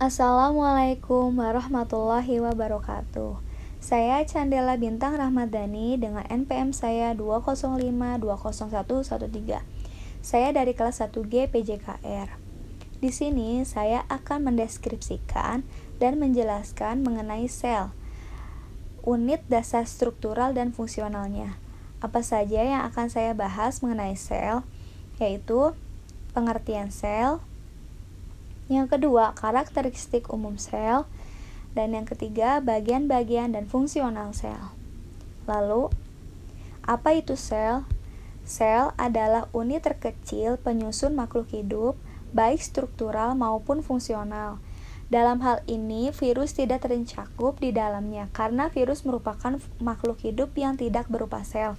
Assalamualaikum warahmatullahi wabarakatuh. Saya Candela Bintang Rahmadani dengan NPM saya 205201113. Saya dari kelas 1G PJKR. Di sini saya akan mendeskripsikan dan menjelaskan mengenai sel, unit dasar struktural dan fungsionalnya. Apa saja yang akan saya bahas mengenai sel, yaitu pengertian sel, yang kedua, karakteristik umum sel, dan yang ketiga, bagian-bagian dan fungsional sel. Lalu, apa itu sel? Sel adalah unit terkecil penyusun makhluk hidup, baik struktural maupun fungsional. Dalam hal ini, virus tidak tercakup di dalamnya karena virus merupakan makhluk hidup yang tidak berupa sel.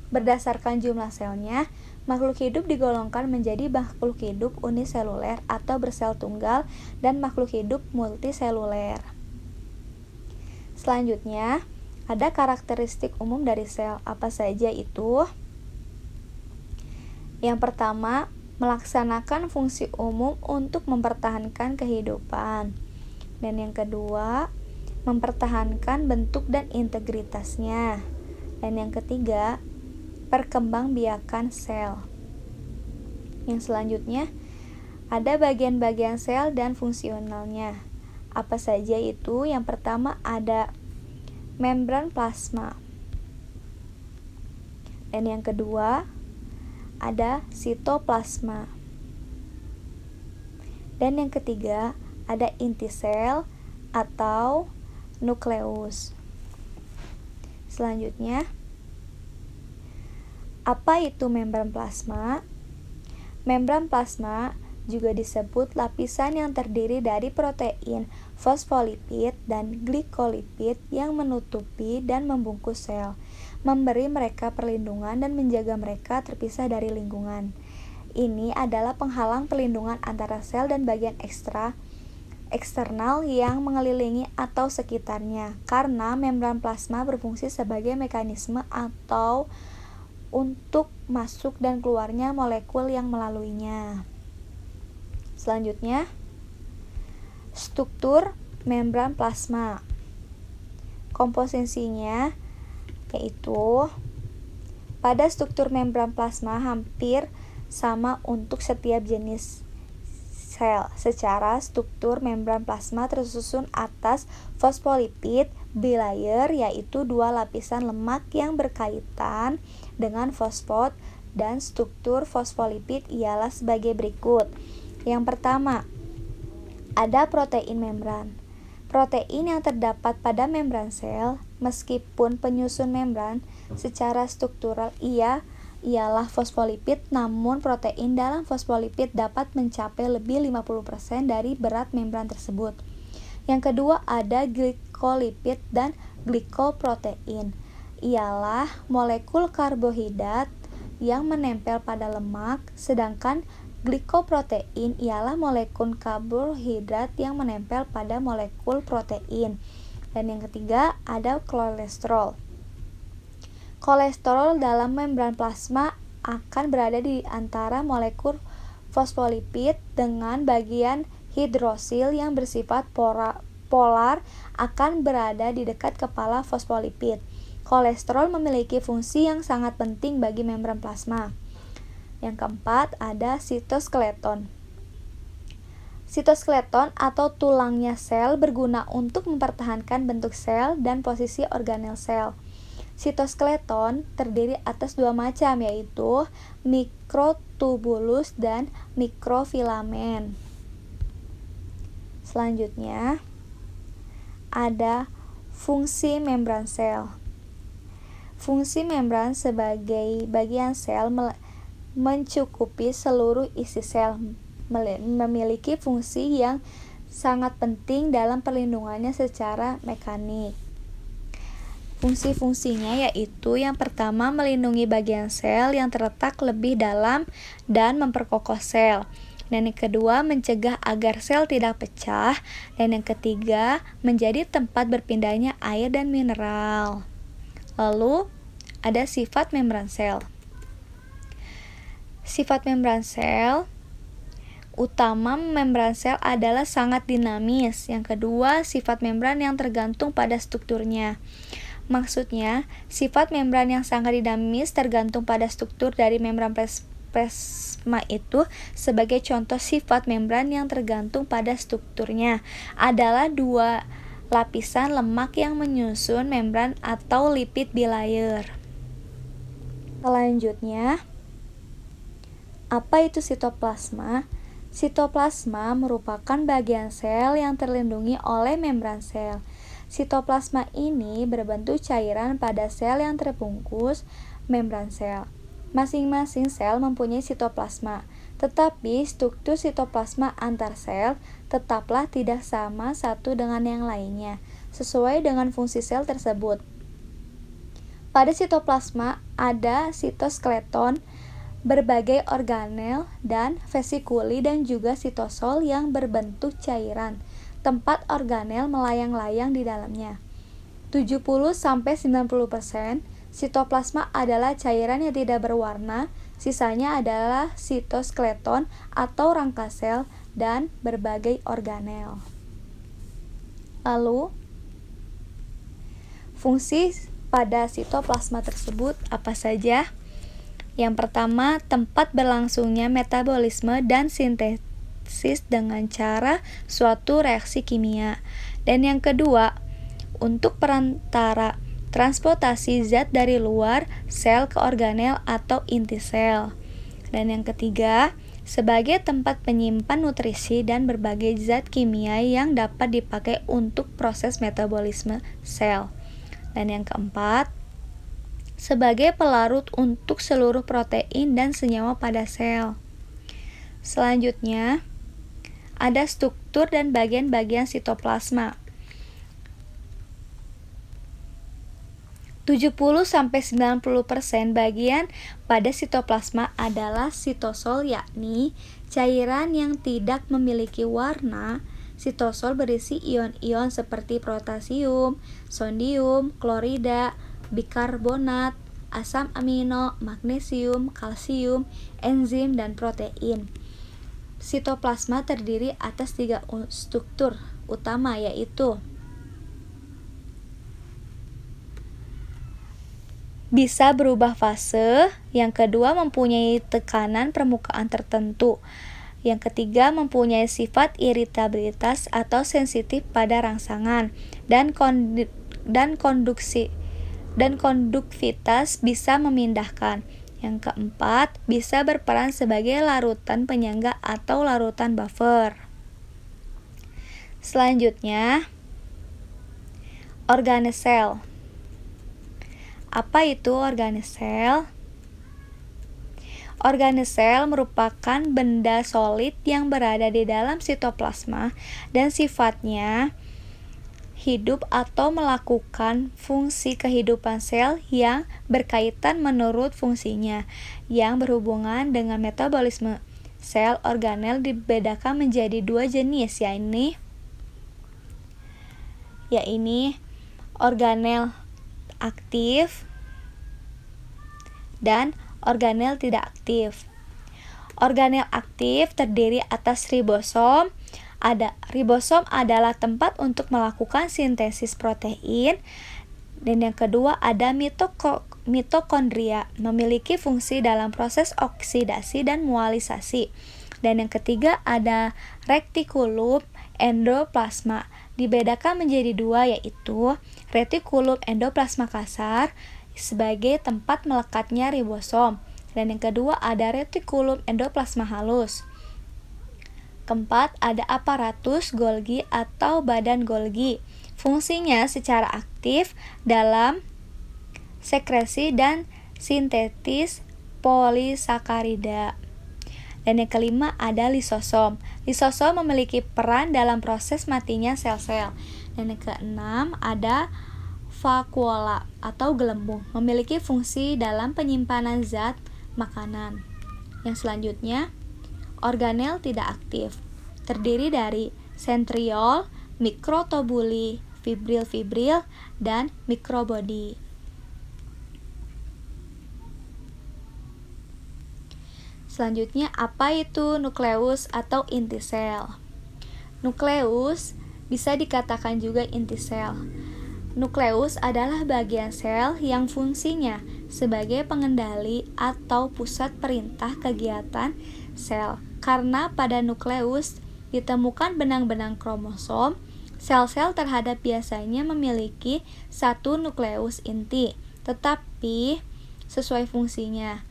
Berdasarkan jumlah selnya, makhluk hidup digolongkan menjadi makhluk hidup uniseluler atau bersel tunggal dan makhluk hidup multiseluler. Selanjutnya, ada karakteristik umum dari sel. Apa saja itu? Yang pertama, melaksanakan fungsi umum untuk mempertahankan kehidupan. Dan yang kedua, mempertahankan bentuk dan integritasnya. Dan yang ketiga, perkembangbiakan sel. Yang selanjutnya, ada bagian-bagian sel dan fungsionalnya. Apa saja itu? Yang pertama ada membran plasma. Dan yang kedua, ada sitoplasma. Dan yang ketiga, ada inti sel atau nukleus. Selanjutnya, apa itu membran plasma? Membran plasma juga disebut lapisan yang terdiri dari protein, fosfolipid, dan glikolipid yang menutupi dan membungkus sel, memberi mereka perlindungan dan menjaga mereka terpisah dari lingkungan. Ini adalah penghalang perlindungan antara sel dan bagian eksternal yang mengelilingi atau sekitarnya, karena membran plasma berfungsi sebagai mekanisme atau untuk masuk dan keluarnya molekul yang melaluinya. Selanjutnya, struktur membran plasma. Komposisinya yaitu pada struktur membran plasma hampir sama untuk setiap jenis sel. Secara struktur membran plasma tersusun atas fosfolipid bilayer, yaitu dua lapisan lemak yang berkaitan dengan fosfat, dan struktur fosfolipid ialah sebagai berikut. Yang pertama, ada protein membran. Protein yang terdapat pada membran sel, meskipun penyusun membran secara struktural ialah fosfolipid, namun protein dalam fosfolipid dapat mencapai lebih 50% dari berat membran tersebut. Yang kedua, ada glikolipid dan glikoprotein. Ialah molekul karbohidrat yang menempel pada lemak, sedangkan glikoprotein ialah molekul karbohidrat yang menempel pada molekul protein. Dan yang ketiga, ada kolesterol. Kolesterol dalam membran plasma akan berada di antara molekul fosfolipid dengan bagian hidrosil yang bersifat polar akan berada di dekat kepala fosfolipid. Kolesterol memiliki fungsi yang sangat penting bagi membran plasma. Yang keempat, ada sitoskeleton. Sitoskeleton atau tulangnya sel berguna untuk mempertahankan bentuk sel dan posisi organel sel. Sitoskeleton terdiri atas dua macam, yaitu mikrotubulus dan mikrofilamen. Selanjutnya, ada fungsi membran sel. Fungsi membran sebagai bagian sel mencukupi seluruh isi sel, memiliki fungsi yang sangat penting dalam perlindungannya secara mekanik. Fungsi-fungsinya yaitu yang pertama, melindungi bagian sel yang terletak lebih dalam dan memperkokoh sel. Dan yang kedua, mencegah agar sel tidak pecah. Dan yang ketiga, menjadi tempat berpindahnya air dan mineral. Lalu, ada sifat membran sel. Sifat membran sel utama membran sel adalah sangat dinamis. Yang kedua, sifat membran yang tergantung pada strukturnya. Maksudnya, sifat membran yang sangat dinamis tergantung pada struktur dari membran plasma itu. Sebagai contoh sifat membran yang tergantung pada strukturnya adalah dua lapisan lemak yang menyusun membran atau lipid bilayer. Selanjutnya, apa itu sitoplasma? Sitoplasma merupakan bagian sel yang terlindungi oleh membran sel. Sitoplasma ini berbentuk cairan pada sel yang terbungkus membran sel. Masing-masing sel mempunyai sitoplasma, tetapi struktur sitoplasma antar sel tetaplah tidak sama satu dengan yang lainnya, sesuai dengan fungsi sel tersebut. Pada sitoplasma ada sitoskeleton, berbagai organel dan vesikuli, dan juga sitosol yang berbentuk cairan, tempat organel melayang-layang di dalamnya. 70-90% sitoplasma adalah cairan yang tidak berwarna, sisanya adalah sitoskeleton atau rangka sel dan berbagai organel. Lalu, fungsi pada sitoplasma tersebut apa saja? Yang pertama, tempat berlangsungnya metabolisme dan sintesis dengan cara suatu reaksi kimia. Dan yang kedua, untuk perantara transportasi zat dari luar sel ke organel atau inti sel. Dan yang ketiga, sebagai tempat penyimpan nutrisi dan berbagai zat kimia yang dapat dipakai untuk proses metabolisme sel. Dan yang keempat, sebagai pelarut untuk seluruh protein dan senyawa pada sel. Selanjutnya, ada struktur dan bagian-bagian sitoplasma. 70-90% bagian pada sitoplasma adalah sitosol, yakni cairan yang tidak memiliki warna. Sitosol berisi ion-ion seperti potasium, sodium, klorida, bikarbonat, asam amino, magnesium, kalsium, enzim, dan protein. Sitoplasma terdiri atas 3 struktur utama, yaitu bisa berubah fase, yang kedua mempunyai tekanan permukaan tertentu, yang ketiga mempunyai sifat iritabilitas atau sensitif pada rangsangan, dan konduktivitas bisa memindahkan. Yang keempat, bisa berperan sebagai larutan penyangga atau larutan buffer. Selanjutnya, organesel. Apa itu organesel? Organesel merupakan benda solid yang berada di dalam sitoplasma dan sifatnya hidup atau melakukan fungsi kehidupan sel yang berkaitan menurut fungsinya yang berhubungan dengan metabolisme sel. Organel dibedakan menjadi 2 jenis, yaitu organel aktif dan organel tidak aktif. Organel aktif terdiri atas ribosom. Ribosom adalah tempat untuk melakukan sintesis protein. Dan yang kedua ada mitokondria, memiliki fungsi dalam proses oksidasi dan mualisasi. Dan yang ketiga ada retikulum endoplasma, dibedakan menjadi 2, yaitu retikulum endoplasma kasar sebagai tempat melekatnya ribosom, dan yang kedua ada retikulum endoplasma halus. Keempat, ada aparatus Golgi atau badan Golgi, fungsinya secara aktif dalam sekresi dan sintetis polisakarida. Dan yang kelima ada lisosom. Lisosom memiliki peran dalam proses matinya sel-sel. Dan yang keenam ada vakuola atau gelembung, memiliki fungsi dalam penyimpanan zat makanan. Yang selanjutnya, organel tidak aktif, terdiri dari sentriol, mikrotubuli, fibril, dan mikrobodi. Selanjutnya, apa itu nukleus atau inti sel? Nukleus bisa dikatakan juga inti sel. Nukleus adalah bagian sel yang fungsinya sebagai pengendali atau pusat perintah kegiatan sel. Karena pada nukleus ditemukan benang-benang kromosom, sel-sel terhadap biasanya memiliki satu nukleus inti, tetapi sesuai fungsinya.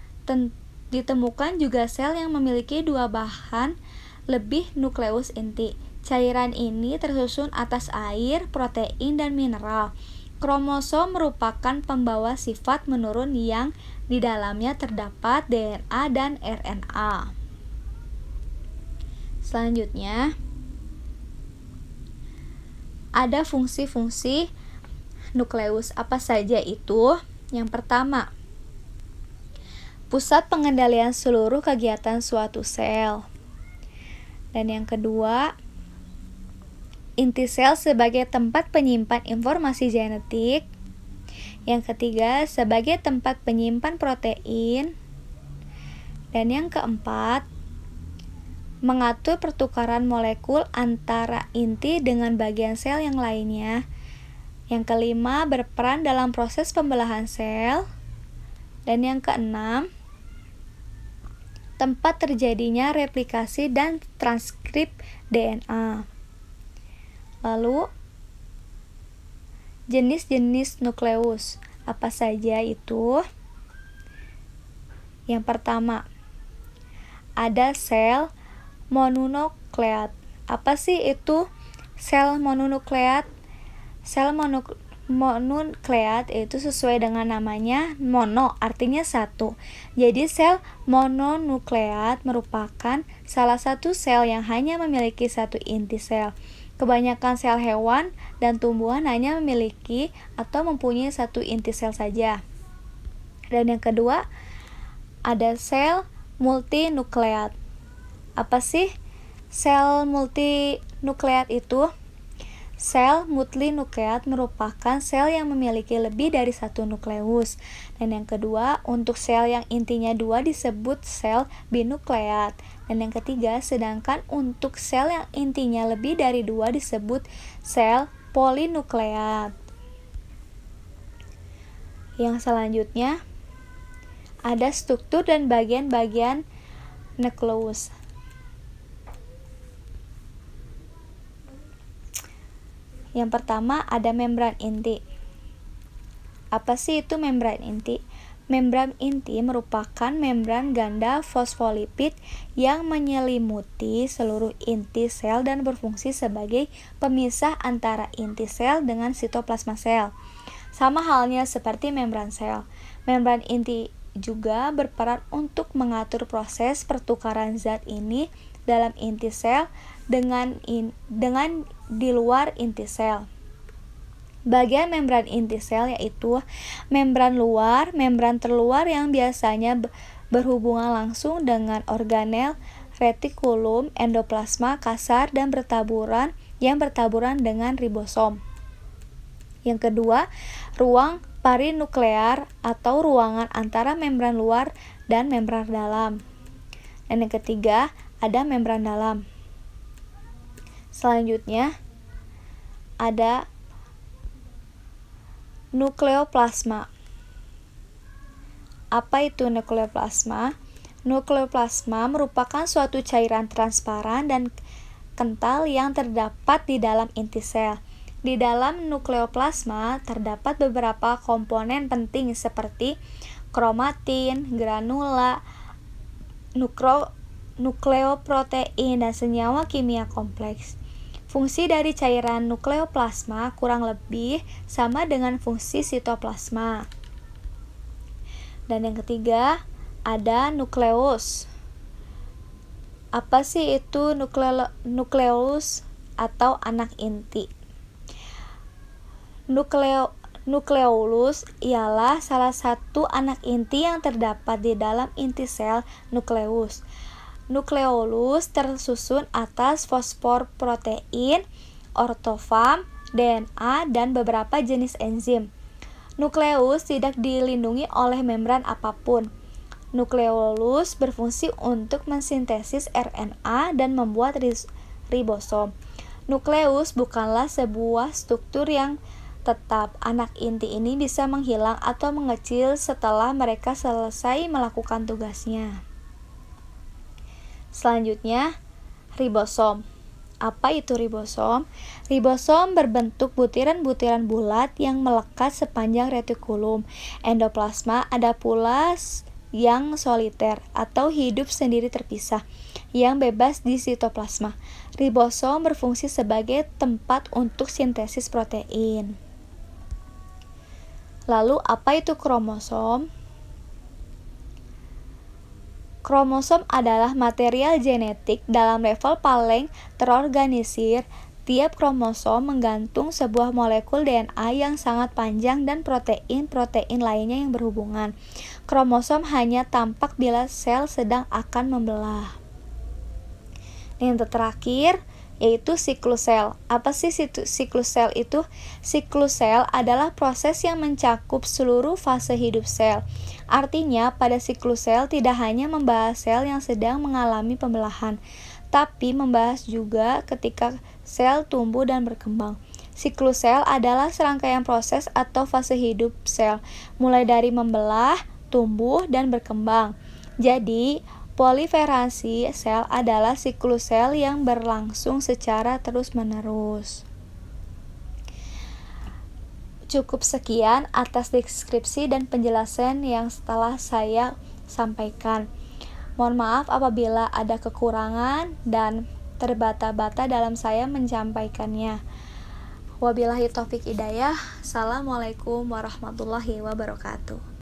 Ditemukan juga sel yang memiliki dua bahan lebih nukleus inti. Cairan ini tersusun atas air, protein, dan mineral. Kromosom merupakan pembawa sifat menurun yang di dalamnya terdapat DNA dan RNA. Selanjutnya, ada fungsi-fungsi nukleus. Apa saja itu? Yang pertama, pusat pengendalian seluruh kegiatan suatu sel. Dan yang kedua, inti sel sebagai tempat penyimpan informasi genetik. Yang ketiga, sebagai tempat penyimpan protein. Dan yang keempat, mengatur pertukaran molekul antara inti dengan bagian sel yang lainnya. Yang kelima, berperan dalam proses pembelahan sel. Dan yang keenam, tempat terjadinya replikasi dan transkrip DNA. Lalu, jenis-jenis nukleus. Apa saja itu? Yang pertama, ada sel mononukleat. Apa sih itu sel mononukleat? Sel mononukleat itu sesuai dengan namanya, mono artinya satu. Jadi sel mononukleat merupakan salah satu sel yang hanya memiliki satu inti sel. Kebanyakan sel hewan dan tumbuhan hanya memiliki atau mempunyai satu inti sel saja. Dan yang kedua, ada sel multinukleat. Apa sih sel multinukleat itu? Sel multinukleat merupakan sel yang memiliki lebih dari satu nukleus. Dan yang kedua, untuk sel yang intinya dua disebut sel binukleat. Dan yang ketiga, sedangkan untuk sel yang intinya lebih dari dua disebut sel polinukleat. Yang selanjutnya, ada struktur dan bagian-bagian nukleus. Yang pertama, ada membran inti. Apa sih itu membran inti? Membran inti merupakan membran ganda fosfolipid yang menyelimuti seluruh inti sel dan berfungsi sebagai pemisah antara inti sel dengan sitoplasma sel. Sama halnya seperti membran sel. Membran inti juga berperan untuk mengatur proses pertukaran zat ini dalam inti sel dengan di luar inti sel. Bagian membran inti sel yaitu membran luar, membran terluar yang biasanya berhubungan langsung dengan organel, retikulum, endoplasma kasar dan yang bertaburan dengan ribosom. Yang kedua, ruang parinuklear atau ruangan antara membran luar dan membran dalam. Dan yang ketiga, ada membran dalam. Selanjutnya, ada nukleoplasma. Apa itu nukleoplasma? Nukleoplasma merupakan suatu cairan transparan dan kental yang terdapat di dalam inti sel. Di dalam nukleoplasma terdapat beberapa komponen penting seperti kromatin, granula, nukleoprotein, dan senyawa kimia kompleks. Fungsi dari cairan nukleoplasma kurang lebih sama dengan fungsi sitoplasma. Dan yang ketiga, ada nukleus. Apa sih itu nukleus atau anak inti? Nukleolus ialah salah satu anak inti yang terdapat di dalam inti sel nukleus. Nukleolus tersusun atas fosfor protein, ortofam, DNA, dan beberapa jenis enzim. Nukleus tidak dilindungi oleh membran apapun. Nukleolus berfungsi untuk mensintesis RNA dan membuat ribosom. Nukleus bukanlah sebuah struktur yang tetap. Anak inti ini bisa menghilang atau mengecil setelah mereka selesai melakukan tugasnya. Selanjutnya, ribosom. Apa itu ribosom? Ribosom berbentuk butiran-butiran bulat yang melekat sepanjang retikulum. Endoplasma ada pula yang soliter atau hidup sendiri terpisah, yang bebas di sitoplasma. Ribosom berfungsi sebagai tempat untuk sintesis protein. Lalu, apa itu kromosom? Kromosom adalah material genetik dalam level paling terorganisir. Tiap kromosom menggantung sebuah molekul DNA yang sangat panjang dan protein-protein lainnya yang berhubungan. Kromosom hanya tampak bila sel sedang akan membelah. Yang terakhir yaitu siklus sel. Apa sih siklus sel itu? Siklus sel adalah proses yang mencakup seluruh fase hidup sel. Artinya, pada siklus sel tidak hanya membahas sel yang sedang mengalami pembelahan, tapi membahas juga ketika sel tumbuh dan berkembang. Siklus sel adalah serangkaian proses atau fase hidup sel, mulai dari membelah, tumbuh, dan berkembang. Jadi, proliferasi sel adalah siklus sel yang berlangsung secara terus-menerus. Cukup sekian atas deskripsi dan penjelasan yang telah saya sampaikan. Mohon maaf apabila ada kekurangan dan terbata-bata dalam saya menyampaikannya. Wabillahi taufik hidayah. Assalamualaikum warahmatullahi wabarakatuh.